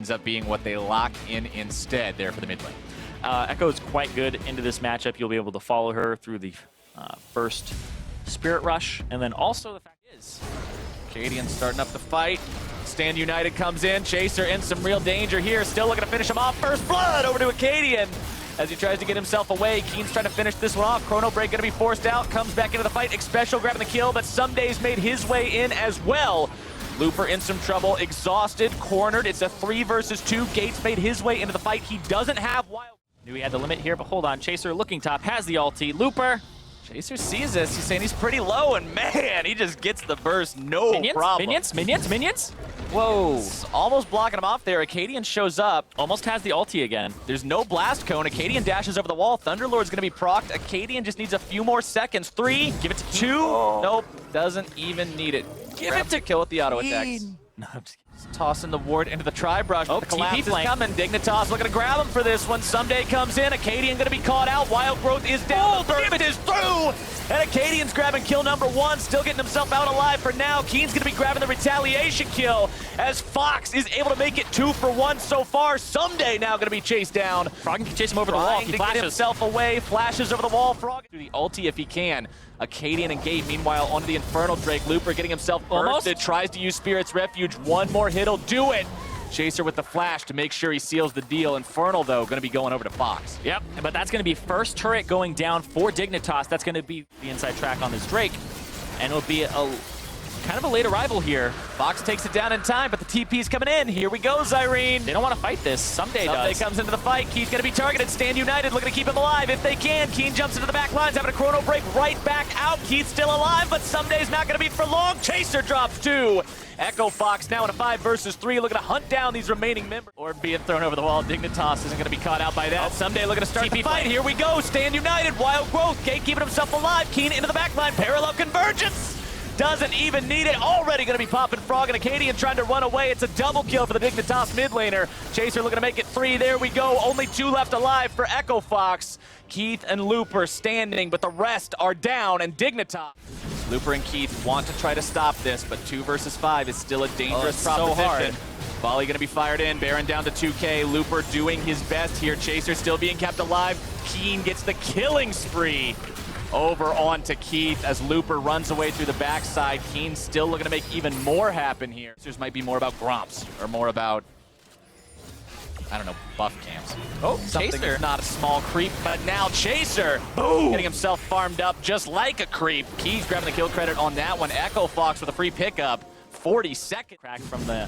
ends up being what they lock in instead there for the mid lane. Echo is quite good into this matchup. You'll be able to follow her through the first Spirit Rush, and then also the fact is, Acadian starting up the fight. Stand United comes in. Chaser in some real danger here. Still looking to finish him off. First blood over to Acadian as he tries to get himself away. Keen's trying to finish this one off. Chrono Break going to be forced out. Comes back into the fight. Xpecial grabbing the kill, but Somedays made his way in as well. Looper in some trouble. Exhausted. Cornered. It's a 3 versus 2. Gates made his way into the fight. He doesn't have wild. knew he had the limit here, but hold on. Chaser looking top, has the ulti. Looper. Chaser sees this. He's saying he's pretty low, and man, he just gets the burst. No problem. Minions. Whoa. It's almost blocking him off there. Acadian shows up. Almost has the ulti again. There's no blast cone. Acadian dashes over the wall. Thunderlord's going to be procced. Acadian just needs a few more seconds. 3, Give it to 2. Oh. Nope, doesn't even need it. Give it to kill with the auto attacks. No, I'm just kidding. Tossing the ward into the tri-brush. Oh, The collapse TP is flank. coming. Dignitas looking to grab him for this one. Someday comes in. Acadian going to be caught out. Wild Growth is down. The burst is through. And Acadian's grabbing kill number 1. Still getting himself out alive for now. Keen's going to be grabbing the retaliation kill as Fox is able to make it 2 for 1 so far. Someday now going to be chased down. Frog can chase him over the wall. Trying He to get flashes. himself away. Flashes over the wall. Frog through the ulti if he can. Acadian and Gate, meanwhile, onto the Infernal Drake. Looper getting himself bursted. Tries to use Spirit's Refuge. One more hit'll do it. Chaser with the flash to make sure he seals the deal. Infernal, though, going to be going over to Fox. Yep, but that's going to be first turret going down for Dignitas. That's going to be the inside track on this Drake. And it'll be a kind of a late arrival here. Fox takes it down in time, but the TP's coming in. Here we go, Zyrene. They don't want to fight this. Someday does. comes into the fight. Keen's going to be targeted. Stand United looking to keep him alive if they can. Keen jumps into the back lines, having a chrono break right back out. Keen's still alive, but Someday's not going to be for long. Chaser drops 2. Echo Fox now in a 5 versus 3, looking to hunt down these remaining members. Or being thrown over the wall. Dignitas isn't going to be caught out by that. Someday looking to start TP the fight. play. Here we go. Stand United. Wild Growth. Gate keeping himself alive. Keen into the back line. Parallel convergence. Doesn't even need it. Already going to be popping Frog and Acadian trying to run away. It's a double kill for the Dignitas mid laner. Chaser looking to make it 3. There we go. Only 2 left alive for Echo Fox. Keith and Looper standing, but the rest are down, and Dignitas. Looper and Keith want to try to stop this, but 2 versus 5 is still a dangerous proposition. So hard. Volley going to be fired in. Baron down to 2K. Looper doing his best here. Chaser still being kept alive. Keen gets the killing spree over onto Keith as Looper runs away through the backside. Keen still looking to make even more happen here. This might be more about Gromps or more about, I don't know, buff camps. Oh, Something Chaser. that's not a small creep, but now Chaser, boom, getting himself farmed up just like a creep. Keith's grabbing the kill credit on that one. Echo Fox with a free pickup. 40-second Crack from the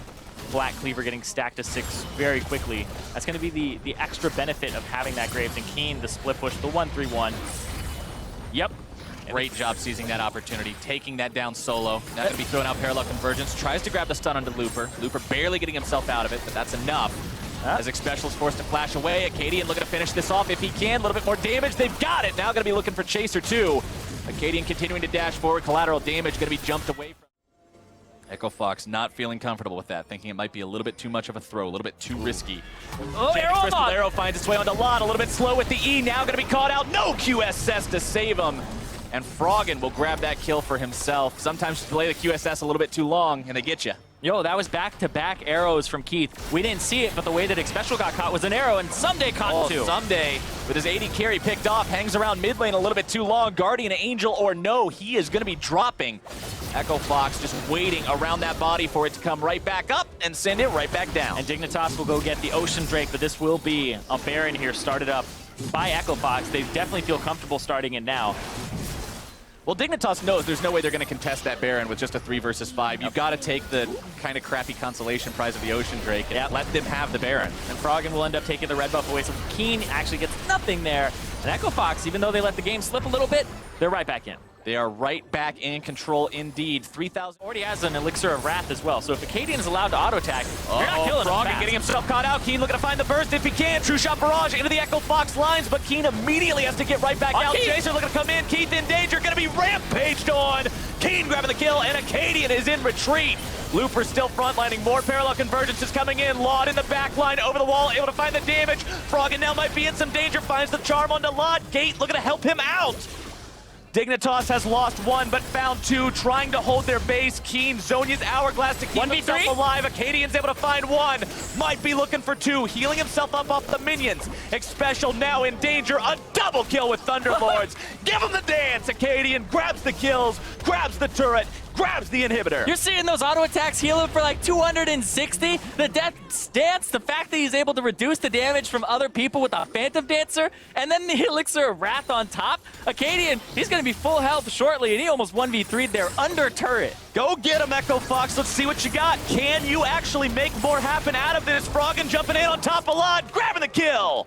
Black Cleaver getting stacked to 6 very quickly. That's going to be the extra benefit of having that Graves and Keen, the split push, the 1-3-1. Yep. Great job seizing that opportunity, taking that down solo. Now going to be throwing out Parallel Convergence. Tries to grab the stun onto Looper. Looper barely getting himself out of it, but that's enough. As Xpecial is forced to flash away. Acadian looking to finish this off if he can. A little bit more damage. They've got it. Now going to be looking for Chaser too. Acadian continuing to dash forward. Collateral damage going to be jumped away from. Echo Fox not feeling comfortable with that, thinking it might be a little bit too much of a throw, a little bit too risky. Oh, Arrow finds its way onto Lot, a little bit slow with the E, now going to be caught out. No QSS to save him. And Froggen will grab that kill for himself. Sometimes you delay the QSS a little bit too long, and they get you. Yo, that was back-to-back arrows from Keith. We didn't see it, but the way that Xpecial got caught was an arrow, and Someday caught too. Someday, with his 80 carry picked off, hangs around mid lane a little bit too long. Guardian Angel or no, he is going to be dropping. Echo Fox just waiting around that body for it to come right back up and send it right back down. And Dignitas will go get the Ocean Drake, but this will be a Baron here started up by Echo Fox. They definitely feel comfortable starting it now. Well, Dignitas knows there's no way they're going to contest that Baron with just a 3 versus 5. You've got to take the kind of crappy consolation prize of the Ocean Drake and let them have the Baron. And Froggen will end up taking the red buff away, so Keen actually gets nothing there. And Echo Fox, even though they let the game slip a little bit, they're right back in. They are right back in control indeed. 3,000. Already has an Elixir of Wrath as well, so if Acadian is allowed to auto-attack, you're not killing him Froggen fast. getting himself caught out. Keen looking to find the burst if he can. True shot barrage into the Echo Fox lines, but Keen immediately has to get right back out. Keith. Chaser looking to come in. Keith in danger, going to be rampaged on. Keen grabbing the kill, and Acadian is in retreat. Looper still frontlining. More Parallel Convergence is coming in. Laud in the back line, over the wall, able to find the damage. Froggen now might be in some danger, finds the charm onto Laud. Gate looking to help him out. Dignitas has lost one, but found two, trying to hold their base. Keen, Zhonya's hourglass to keep 1v3? himself alive. Acadian's able to find one. Might be looking for two, healing himself up off the minions. Xpecial now in danger. A double kill with Thunderlords. Give him the dance. Acadian grabs the kills, grabs the turret, grabs the inhibitor. You're seeing those auto attacks heal him for like 260. The Death Dance, the fact that he's able to reduce the damage from other people with a Phantom Dancer, and then the Elixir of Wrath on top. Acadian, he's going to be full health shortly, and he almost 1v3'd there under turret. Go get him, Echo Fox. Let's see what you got. Can you actually make more happen out of this? Froggen jumping in on top of Lod, grabbing the kill.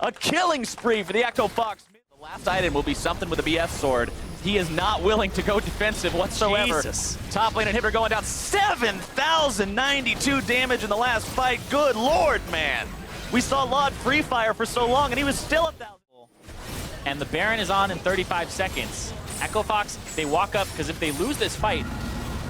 A killing spree for the Echo Fox. The last item will be something with a BS sword. He is not willing to go defensive whatsoever. Jesus. Top lane inhibitor going down. 7,092 damage in the last fight. Good lord, man. We saw Lod free fire for so long, and he was still at 1,000. And the Baron is on in 35 seconds. Echo Fox, they walk up, because if they lose this fight,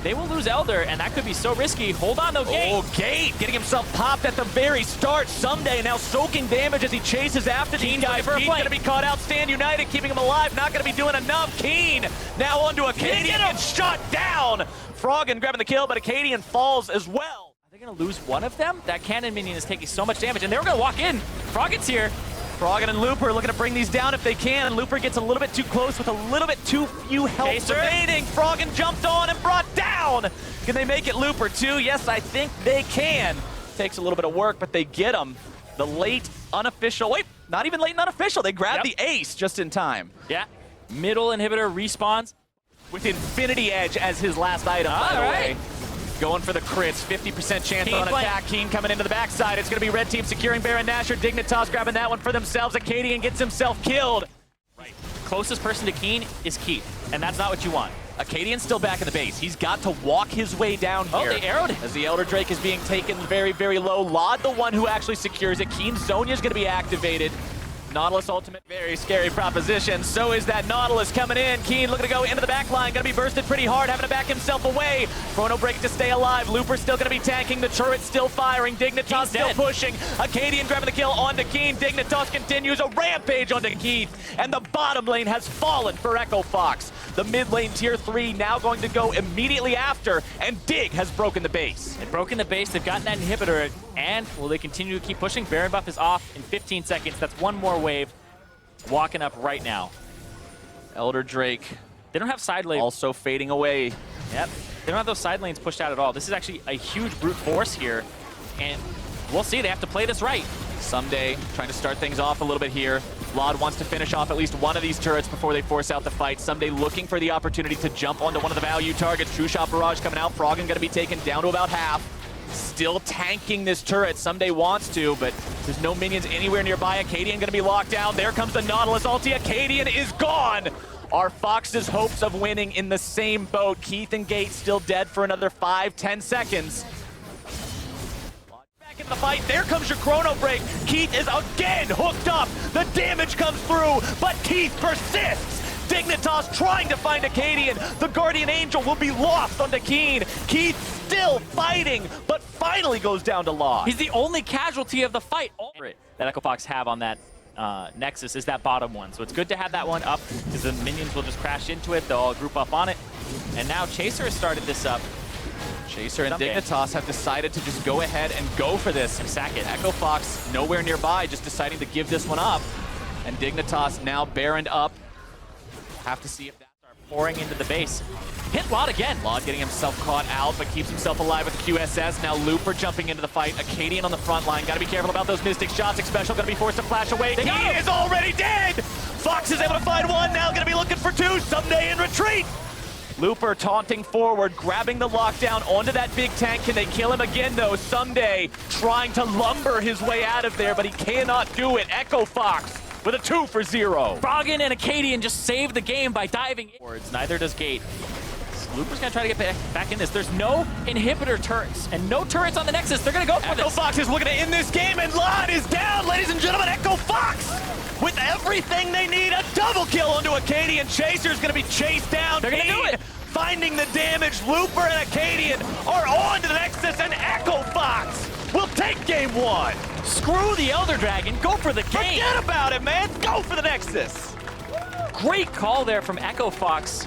they will lose Elder, and that could be so risky. Hold on, though, Gate. Oh, Gate getting himself popped at the very start. Someday now soaking damage as he chases after these guys. Keen's going to be caught out. Stand United, keeping him alive. Not going to be doing enough. Keen now onto Acadian and shot down. Froggen grabbing the kill, but Acadian falls as well. Are they going to lose one of them? That cannon minion is taking so much damage, and they were going to walk in. Froggen's here. Froggen and Looper looking to bring these down if they can, and Looper gets a little bit too close with a little bit too few health remaining. Froggen jumped on and brought down. Can they make it Looper too? Yes, I think they can. Takes a little bit of work, but they get him. The late unofficial, wait, not even late and unofficial. They grab the ace just in time. Yeah. Middle inhibitor respawns. With Infinity Edge as his last item, by the way. Going for the crits, 50% chance Keen on attack. Keen coming into the backside. It's going to be red team securing Baron Nashor. Dignitas grabbing that one for themselves. Acadian gets himself killed. Right. Closest person to Keen is Keith, and that's not what you want. Acadian's still back in the base. He's got to walk his way down here. Oh, they arrowed him. As the Elder Drake is being taken very, very low. Lod, the one who actually secures it. Keen's Zhonya's going to be activated. Nautilus ultimate, very scary proposition. So is that Nautilus coming in. Keen looking to go into the back line. Going to be bursted pretty hard, having to back himself away. Chrono Break to stay alive. Looper still going to be tanking. The turret still firing. Dignitas still pushing. Acadian grabbing the kill onto Keen. Dignitas continues a rampage onto Keith. And the bottom lane has fallen for Echo Fox. The mid lane tier 3 now going to go immediately after. And Dig has broken the base. They've broken the base. They've gotten that inhibitor. And will they continue to keep pushing? Baron buff is off in 15 seconds. That's one more wave. Walking up right now. Elder Drake. They don't have side lanes. Also fading away. Yep. They don't have those side lanes pushed out at all. This is actually a huge brute force here. And we'll see. They have to play this right. Someday, trying to start things off a little bit here. Lod wants to finish off at least one of these turrets before they force out the fight. Someday looking for the opportunity to jump onto one of the value targets. True Shot Barrage coming out. Froggen going to be taken down to about half. Still tanking this turret. Someday wants to, but there's no minions anywhere nearby. Acadian going to be locked down. There comes the Nautilus ulti. Acadian is gone. Are Fox's hopes of winning in the same boat? Keith and Gate still dead for another 5-10 seconds. Back in the fight. There comes your Chrono Break. Keith is again hooked up. The damage comes through, but Keith persists. Dignitas trying to find Acadian. The Guardian Angel will be lost onto Keen. Keith still fighting, but finally goes down to Lod. He's the only casualty of the fight. That Echo Fox have on that Nexus is that bottom one. So it's good to have that one up because the minions will just crash into it. They'll all group up on it. And now Chaser has started this up. Chaser and Dignitas have decided to just go ahead and go for this and sack it. Echo Fox nowhere nearby, just deciding to give this one up. And Dignitas now Baroned up. Have to see if that starts pouring into the base. Hit Lod again. Lod getting himself caught out, but keeps himself alive with the QSS. Now Looper jumping into the fight. Acadian on the front line. Got to be careful about those Mystic shots. Xpecial going to be forced to flash away. He is already dead! Fox is able to find one. Now going to be looking for two. Someday in retreat. Looper taunting forward, grabbing the lockdown onto that big tank. Can they kill him again, though? Someday trying to lumber his way out of there, but he cannot do it. Echo Fox with a 2-for-0. Froggen and Acadian just saved the game by diving inwards. Neither does Gate. Looper's gonna try to get back in this. There's no inhibitor turrets and no turrets on the Nexus. They're gonna go for this. Echo Fox is looking to end this game, and Lod is down, ladies and gentlemen. Echo Fox with everything they need. A double kill onto Acadian. Chaser's gonna be chased down. They're gonna do it. Finding the damage. Looper and Acadian are on to the Nexus, and Echo Fox will take game one. Screw the Elder Dragon. Go for the game. Forget about it, man. Go for the Nexus. Great call there from Echo Fox.